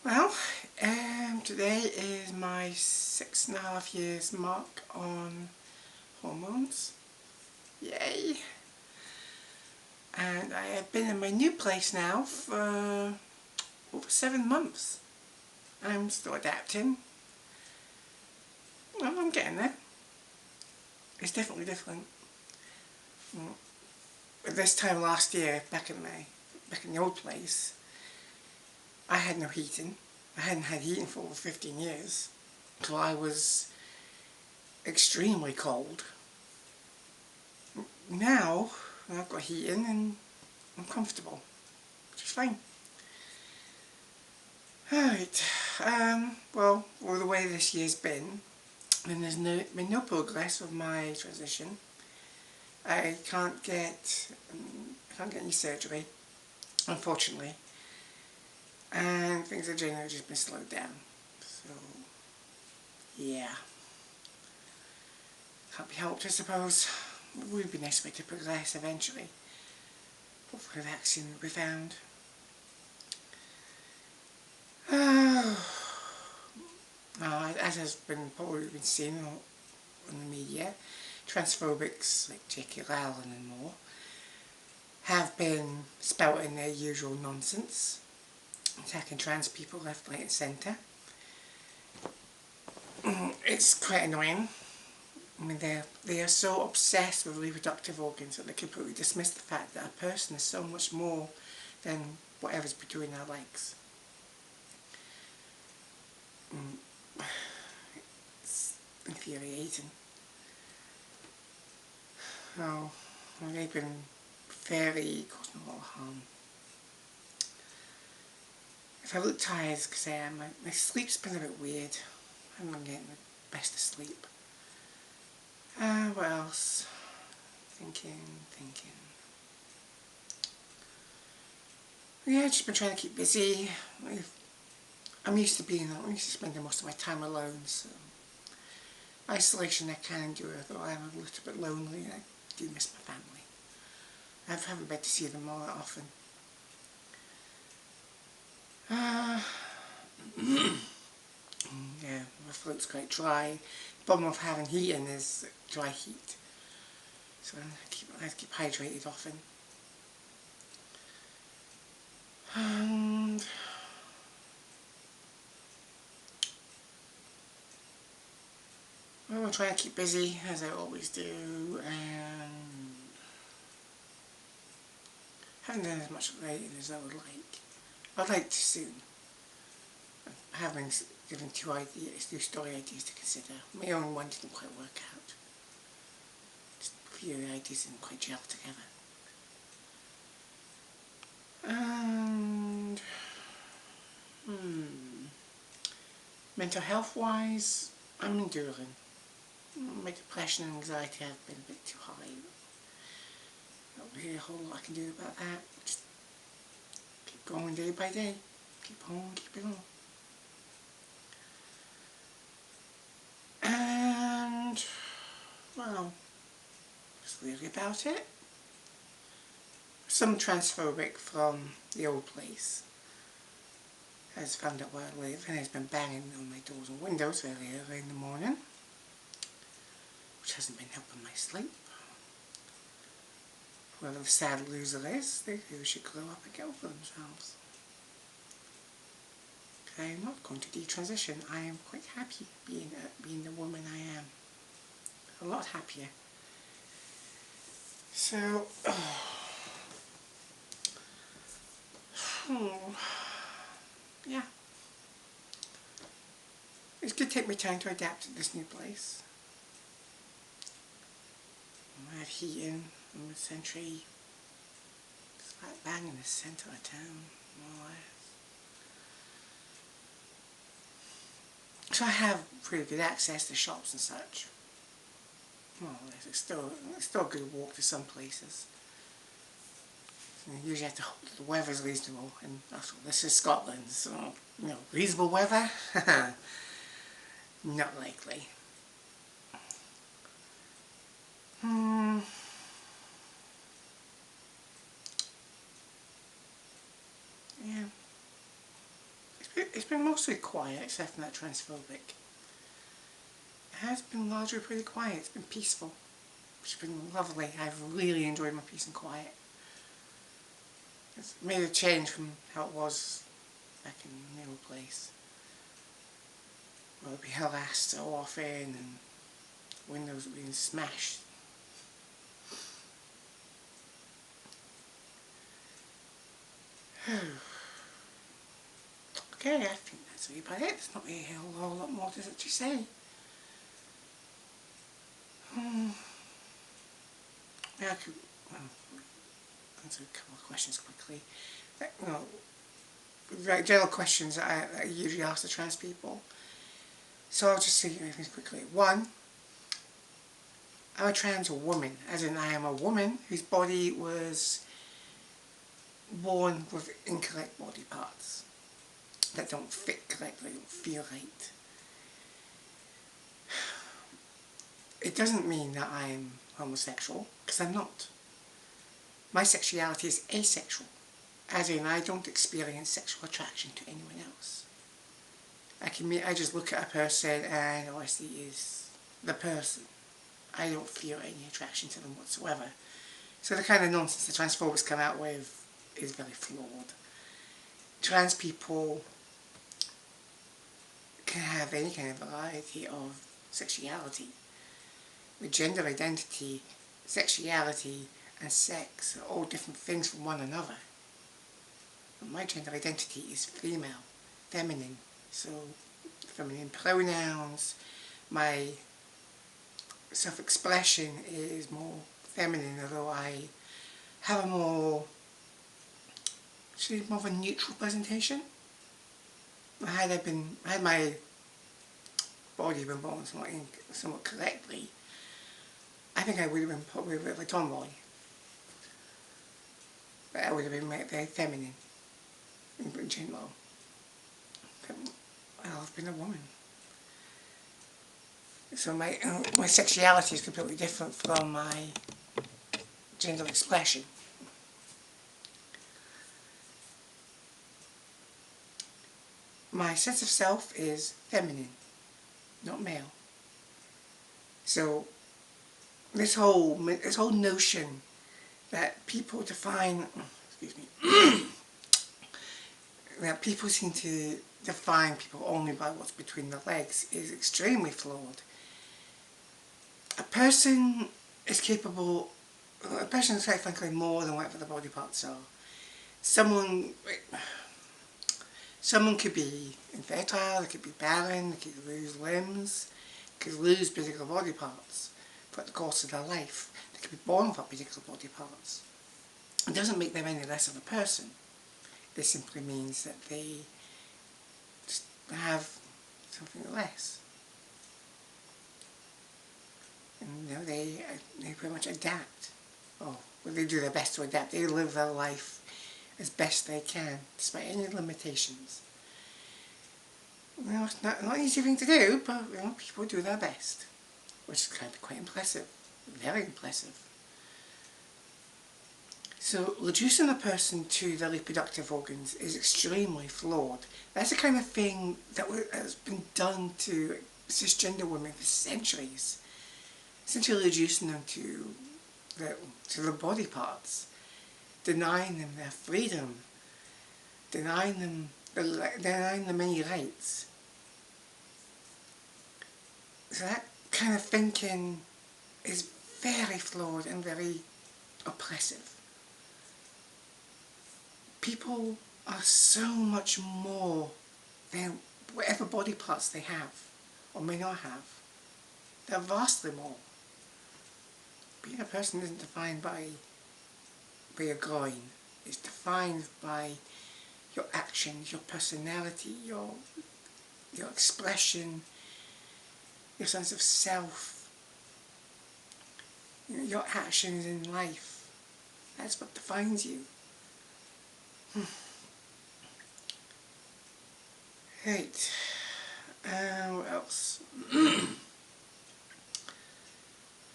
Well, today is my 6.5 years mark on hormones. Yay! And I have been in my new place now for over 7 months. I'm still adapting. Well, I'm getting there. It's definitely different. This time last year, back in the old place, I had no heating. I hadn't had heating for over 15 years. So I was extremely cold. Now, I've got heating and I'm comfortable, which is fine. Alright, well, the way this year's been, and there's been no progress with my transition. I can't get any surgery, unfortunately, and things have generally just been slowed down. So, yeah, can't be helped, I suppose. It would be nice for it to progress eventually. Hopefully, a vaccine will be found. As has probably been seen on the media, transphobics like J.K. Rowling and more have been spouting their usual nonsense, attacking trans people left, right and centre. It's quite annoying. I mean, they are so obsessed with reproductive organs that they completely dismiss the fact that a person is so much more than whatever's between their legs. It's infuriating. Oh, they've been causing a lot of harm. If I look tired, it's because I am. My sleep's been a bit weird. I haven't been getting the best of sleep. What else? Thinking. Yeah, just been trying to keep busy. I'm used to spending most of my time alone, so isolation I can endure, though I am a little bit lonely and I do miss my family. I haven't been to see them all that often. Yeah, my throat's quite dry. The problem of having heating is dry heat. So I have to keep hydrated often. And well, I'm trying to keep busy as I always do, and haven't done as much writing as I would like. I'd like to soon. I have been given two story ideas to consider. My own one didn't quite work out. Just a few ideas didn't quite gel together. And mental health wise, I'm enduring. My depression and anxiety have been a bit too high. Not really a whole lot I can do about that. Just keep going day by day. Keep it on. And, well, that's really about it. Some transphobic from the old place has found out where I live and has been banging on my doors and windows very early in the morning, which hasn't been helping my sleep. Whoever the sad loser is, they really should grow up and get over themselves. I am not going to detransition. I am quite happy being the woman I am. A lot happier. So, yeah. It's going to take me time to adapt to this new place. I have heating in the century. It's like bang in the centre of town, more or less. So I have pretty good access to shops and such. More or less. It's still a good walk to some places. So you usually have to hope that the weather's reasonable, and after all, this is Scotland, so, reasonable weather? Not likely. Yeah. It's been mostly quiet, except for that transphobic. It has been largely pretty quiet. It's been peaceful. It's been lovely. I've really enjoyed my peace and quiet. It's made a change from how it was back in the old place. Well, it'd be harassed so often and windows being smashed. Okay, I think that's really about it. There's not really a whole lot more to say. Yeah, I could answer a couple of questions quickly. General questions that I usually ask the trans people. So I'll just say things quickly. One, I'm a trans woman, as in I am a woman whose body was born with incorrect body parts that don't fit correctly, don't feel right. It doesn't mean that I'm homosexual, because I'm not. My sexuality is asexual, as in I don't experience sexual attraction to anyone else. I just look at a person and all I see is the person. I don't feel any attraction to them whatsoever. So the kind of nonsense the transphobes come out with is very flawed. Trans people can have any kind of variety of sexuality. With gender identity, sexuality and sex are all different things from one another. But my gender identity is female, feminine, so feminine pronouns, my self-expression is more feminine, although I have more of a neutral presentation. Had my body been born somewhat correctly, I think I would have been probably a bit of a tomboy. But I would have been very feminine in general. Well, I've been a woman. So my sexuality is completely different from my gender expression. My sense of self is feminine, not male. So this whole notion that people define, excuse me, that people seem to define people only by what's between the legs is extremely flawed. A person is capable, a person is quite frankly more than whatever the body parts are. Someone could be infertile, they could be barren, they could lose limbs, they could lose particular body parts throughout the course of their life. They could be born without particular body parts. It doesn't make them any less of a person. This simply means that they just have something less. And they pretty much adapt. Well, they do their best to adapt. They live their life as best they can, despite any limitations. It's not an easy thing to do, but people do their best, which is kind of quite impressive, very impressive. So reducing a person to their reproductive organs is extremely flawed. That's the kind of thing that has been done to cisgender women for centuries. Essentially reducing them to their body parts, denying them their freedom, denying them any rights. So that kind of thinking is very flawed and very oppressive. People are so much more than whatever body parts they have or may not have. They're vastly more. Being a person isn't defined by your groin. It's defined by your actions, your personality, your expression, your sense of self, your actions in life. That's what defines you. Right. What else?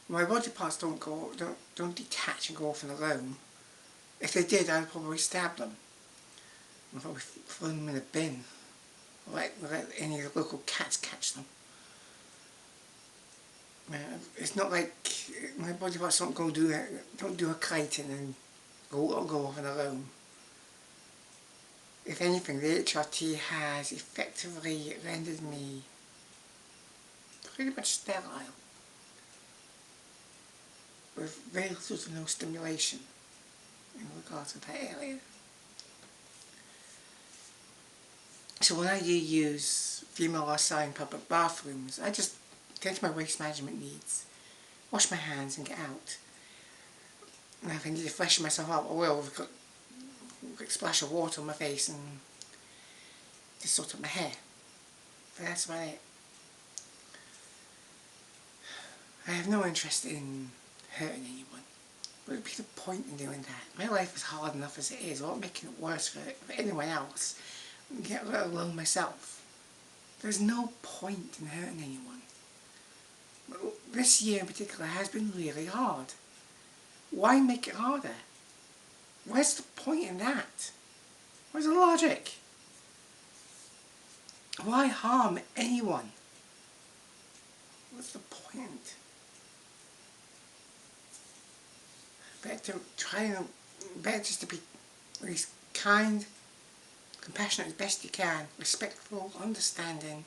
My body parts don't detach and go off on their own. If they did, I'd probably stab them. I'd probably throw them in a bin. let any of the local cats catch them. It's not like my body parts don't do a kite and then go off on their own. If anything, the HRT has effectively rendered me pretty much sterile, with very little to no stimulation in regards to that area. So when I do use female assigned public bathrooms, I just tend to my waste management needs, wash my hands and get out. And if I need to freshen myself up, I will, with a quick splash of water on my face and just sort up my hair. But that's about it. I have no interest in hurting anyone. What would be the point in doing that? My life is hard enough as it is. I won't make it worse for anyone else, let alone myself. There's no point in hurting anyone. But this year in particular has been really hard. Why make it harder? Where's the point in that? Where's the logic? Why harm anyone? What's the point? Better just to be at least kind, compassionate as best you can, respectful, understanding,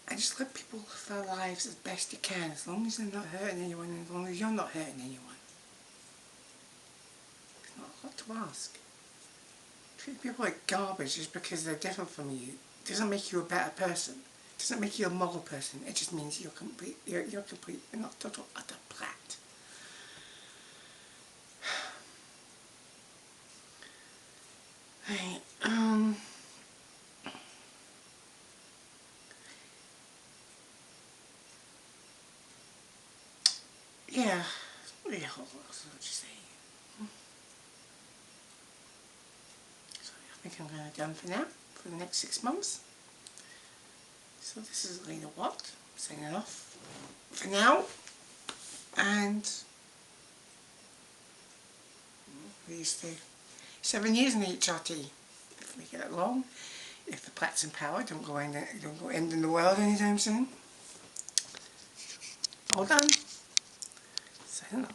and just let people live their lives as best you can, as long as they're not hurting anyone and as long as you're not hurting anyone. It's not a lot to ask. Treating people like garbage just because they're different from you doesn't make you a better person. It doesn't make you a moral person. It just means you're complete and not total utter brat. Right, yeah, what else would you say? So I think I'm going to be done for now, for the next 6 months. So this is Lena Watt, signing off for now, and we used to 7 years in the HRT, if we get it long, if the plats in power don't go end in the world anytime soon. All done. Signing off.